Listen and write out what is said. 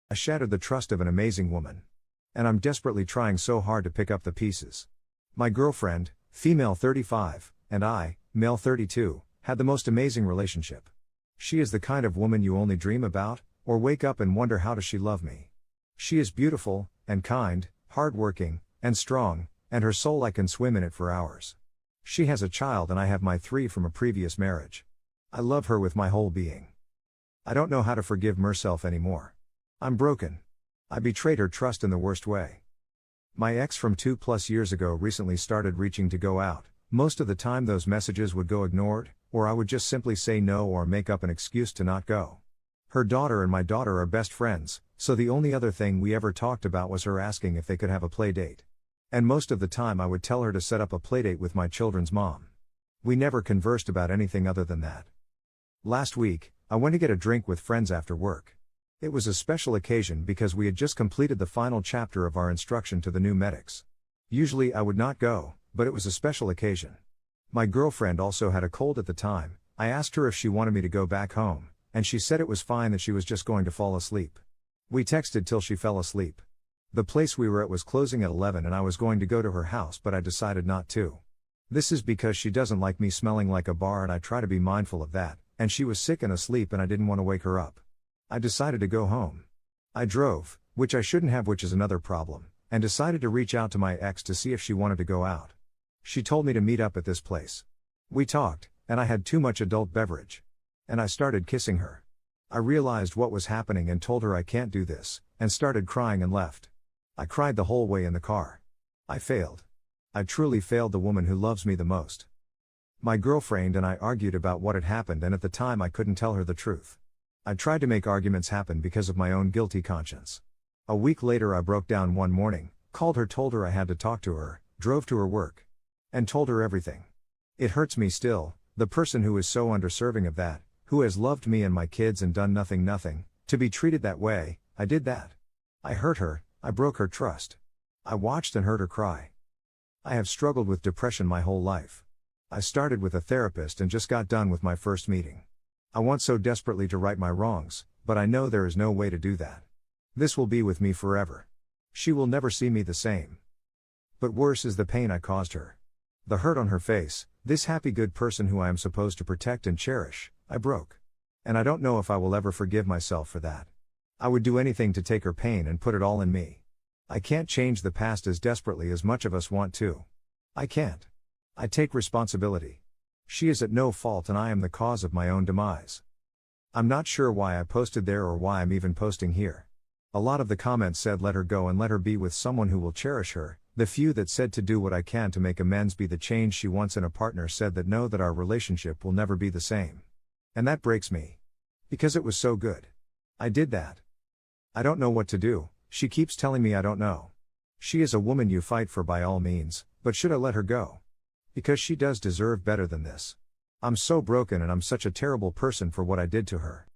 I shattered the trust of an amazing woman. And I'm desperately trying so hard to pick up the pieces. My girlfriend, female 35, and I, male 32, had the most amazing relationship. She is the kind of woman you only dream about, or wake up and wonder how does she love me. She is beautiful, and kind, hardworking, and strong, and her soul I can swim in it for hours. She has a child and I have my 3 from a previous marriage. I love her with my whole being. I don't know how to forgive myself anymore. I'm broken. I betrayed her trust in the worst way. My ex from 2+ years ago recently started reaching to go out. Most of the time those messages would go ignored, or I would just simply say no or make up an excuse to not go. Her daughter and my daughter are best friends, so the only other thing we ever talked about was her asking if they could have a play date. And most of the time I would tell her to set up a playdate with my children's mom. We never conversed about anything other than that. Last week, I went to get a drink with friends after work. It was a special occasion because we had just completed the final chapter of our instruction to the new medics. Usually I would not go, but it was a special occasion. My girlfriend also had a cold at the time. I asked her if she wanted me to go back home, and she said it was fine, that she was just going to fall asleep. We texted till she fell asleep. The place we were at was closing at 11 and I was going to go to her house, but I decided not to. This is because she doesn't like me smelling like a bar and I try to be mindful of that, and she was sick and asleep and I didn't want to wake her up. I decided to go home. I drove, which I shouldn't have, which is another problem, and decided to reach out to my ex to see if she wanted to go out. She told me to meet up at this place. We talked, and I had too much adult beverage. And I started kissing her. I realized what was happening and told her I can't do this, and started crying and left. I cried the whole way in the car. I failed. I truly failed the woman who loves me the most. My girlfriend and I argued about what had happened, and at the time I couldn't tell her the truth. I tried to make arguments happen because of my own guilty conscience. A week later I broke down one morning, called her, told her I had to talk to her, drove to her work, and told her everything. It hurts me still, the person who is so undeserving of that, who has loved me and my kids and done nothing, to be treated that way. I did that. I hurt her, I broke her trust. I watched and heard her cry. I have struggled with depression my whole life. I started with a therapist and just got done with my first meeting. I want so desperately to right my wrongs, but I know there is no way to do that. This will be with me forever. She will never see me the same. But worse is the pain I caused her. The hurt on her face, this happy good person who I am supposed to protect and cherish, I broke. And I don't know if I will ever forgive myself for that. I would do anything to take her pain and put it all in me. I can't change the past as desperately as much of us want to. I can't. I take responsibility. She is at no fault and I am the cause of my own demise. I'm not sure why I posted there or why I'm even posting here. A lot of the comments said let her go and let her be with someone who will cherish her. The few that said to do what I can to make amends, be the change she wants in a partner, said that know that our relationship will never be the same. And that breaks me. Because it was so good. I did that. I don't know what to do. She keeps telling me I don't know. She is a woman you fight for by all means, but should I let her go? Because she does deserve better than this. I'm so broken and I'm such a terrible person for what I did to her.